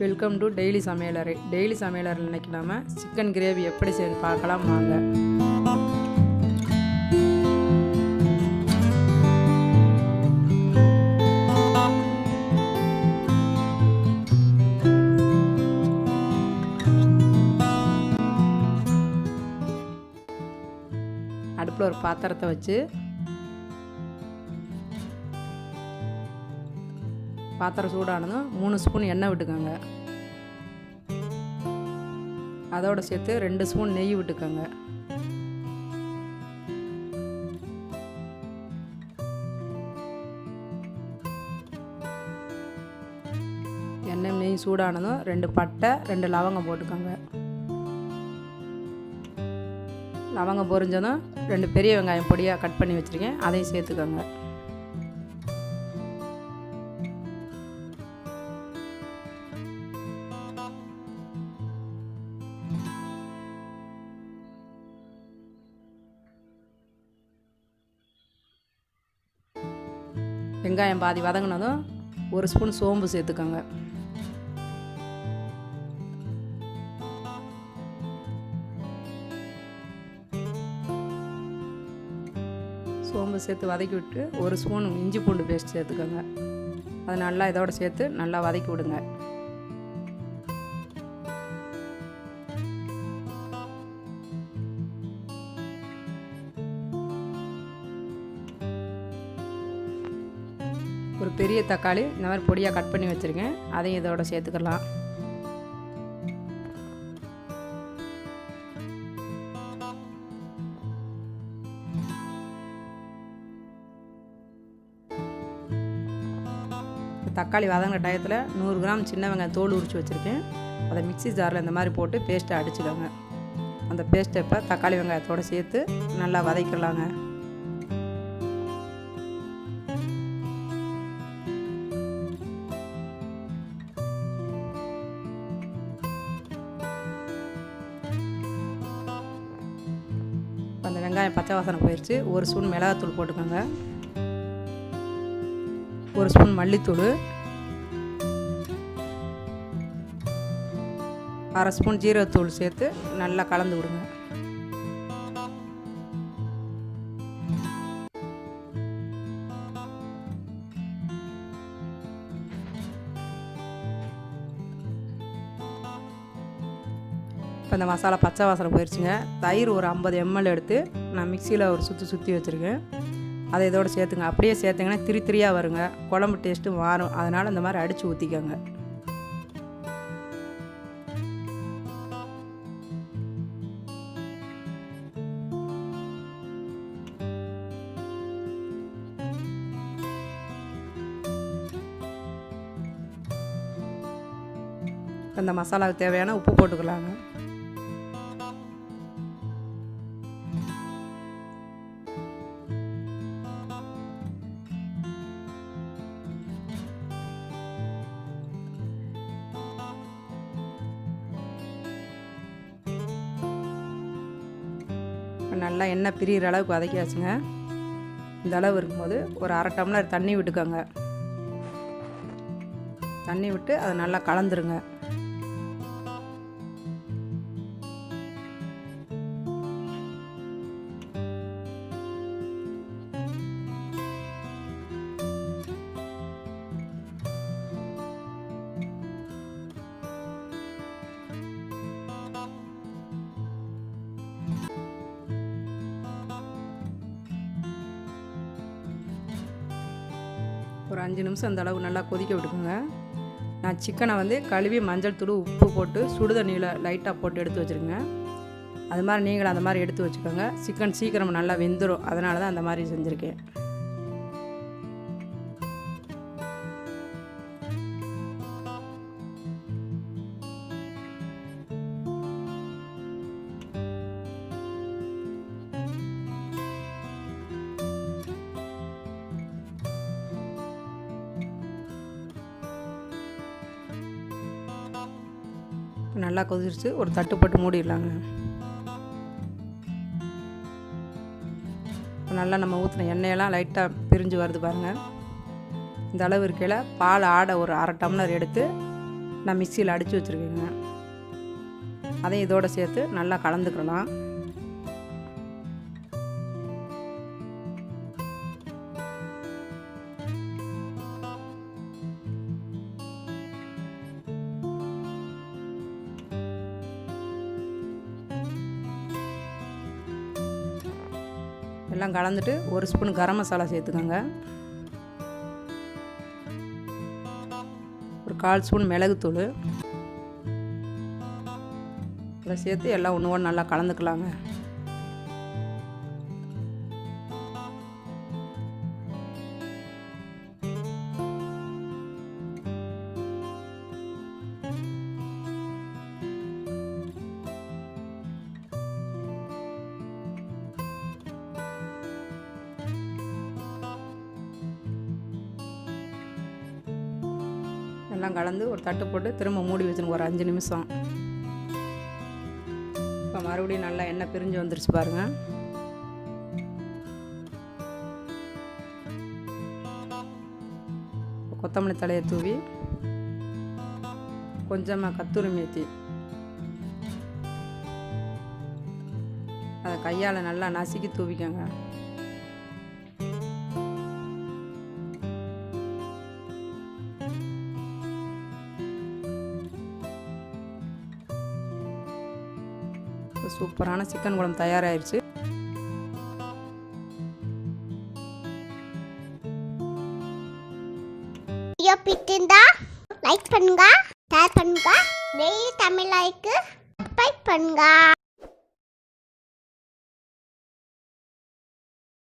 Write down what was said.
Welcome to daily சமையலறை. Daily சமையலறையில் இன்றைக்கி நம்ம சிக்கன் கிரேவி எப்படி செய்து பார்க்கலாம் வாங்க. அடுப்பில் ஒரு பாத்திரத்தை வச்சு பாத்திரம் சூடானதும் 3 ஸ்பூன் எண்ணெய் விட்டுக்கோங்க. அதோடு சேர்த்து 2 ஸ்பூன் நெய் விட்டுக்கோங்க. எண்ணெய் நெய் சூடானதும் 2 பட்டை 2 லவங்கம் போட்டுக்கோங்க. லவங்கம் பொரிஞ்சதும் 2 பெரிய வெங்காயம் பொடியாக கட் பண்ணி வச்சுருக்கேன், அதையும் சேர்த்துக்கோங்க. வெங்காயம் பாதி வதங்கினதும் 1 ஸ்பூன் சோம்பு சேர்த்துக்கோங்க. சோம்பு சேர்த்து வதக்கி விட்டு 1 ஸ்பூன் இஞ்சி பூண்டு பேஸ்ட் சேர்த்துக்கோங்க. அது நல்லா இதோடு சேர்த்து நல்லா வதக்கி விடுங்க. ஒரு பெரிய தக்காளி இந்த மாதிரி பொடியாக கட் பண்ணி வச்சுருக்கேன், அதையும் இதோட சேர்த்துக்கலாம். தக்காளி வதங்கின டயத்தில் 100 கிராம் சின்ன வெங்காயம் தோல் உரித்து வச்சுருக்கேன், அதை மிக்ஸி ஜாரில் இந்த மாதிரி போட்டு பேஸ்ட்டை அடிச்சுக்கோங்க. அந்த பேஸ்ட்டை இப்போ தக்காளி வெங்காயத்தோடு சேர்த்து நல்லா வதக்கிடலாங்க. அந்த வெங்காயம் பச்சை வாசனை போயிடுச்சு. 1 ஸ்பூன் மிளகாத்தூள் போட்டுக்கோங்க, 1 ஸ்பூன் மல்லித்தூள், 1/2 ஸ்பூன் ஜீரகத்தூள் சேர்த்து நல்லா கலந்து விடுங்க. இப்போ இந்த மசாலா பச்சை வாசனை போயிடுச்சுங்க. தயிர் ஒரு 50 ml எடுத்து நான் மிக்சியில் ஒரு சுற்றி வச்சுருக்கேன், அதை இதோடு சேர்த்துங்க. அப்படியே சேர்த்திங்கன்னா திரியாக வருங்க, குழம்பு டேஸ்ட்டு மாறும். அதனால் இந்த மாதிரி அடித்து ஊற்றிக்கோங்க. இந்த மசாலாவுக்கு தேவையான உப்பு போட்டுக்கலாங்க. நல்லா எண்ணெய் பிரிகிற அளவுக்கு வதக்கியாச்சுங்க. இந்த அளவு இருக்கும்போது ஒரு 1/2 டம்ளர் தண்ணி விட்டுக்கோங்க. தண்ணி விட்டு அதை நல்லா கலந்துருங்க. ஒரு 5 நிமிஷம் அந்த அளவு நல்லா கொதிக்க விட்டுக்குங்க. நான் சிக்கனை கழுவி மஞ்சள் தூள் உப்பு போட்டு சுடு தண்ணியில் லைட்டாக போட்டு எடுத்து வச்சுருங்க. அது மாதிரி நீங்களும் அந்த மாதிரி எடுத்து வச்சுக்கோங்க. சிக்கன் சீக்கிரம் நல்லா வெந்துடும், அதனால தான் அந்த மாதிரி செஞ்சுருக்கேன். நல்லா கொதிச்சு ஒரு தட்டு போட்டு மூடிடலாங்க. நல்லா நம்ம ஊற்றின எண்ணெயெல்லாம் லைட்டாக பிரிஞ்சு வருது பாருங்கள். இந்த அளவு இருக்கையில் பால் ஆடை ஒரு 1/2 டம்ளர் எடுத்து நான் மிக்சியில் அடித்து வச்சுருக்கேங்க. அதையும் இதோடு சேர்த்து நல்லா கலந்துக்கலாம். எல்லாம் கலந்துட்டு ஒரு ஸ்பூன் கரம் மசாலா சேர்த்துக்கோங்க. ஒரு 1/4 ஸ்பூன் மிளகுத்தூள் இதை சேர்த்து எல்லாம் ஒன்று நல்லா கலந்துக்கலாங்க. எல்லாம் கலந்து ஒரு தட்டு போட்டு திரும்ப மூடி வச்சுருங்க ஒரு 5 நிமிஷம். இப்போ மறுபடியும் நல்லா எண்ணெய் பிரிஞ்சு வந்துருச்சு பாருங்கள். கொத்தமல்லி தலையை தூவி கொஞ்சமாக கத்தூரி மேத்தி அதை கையால் நல்லா நசுக்கி தூவிக்கங்க. சூப்பரான சிக்கன் குழம்பு தயாராகிடுச்சு. வீடியோ பிடிச்சிருந்தா லைக் பண்ணுங்க, ஷேர் பண்ணுங்க, டெய்லி தமிழ் லைக்கு சப்ஸ்கிரைப் பண்ணுங்க.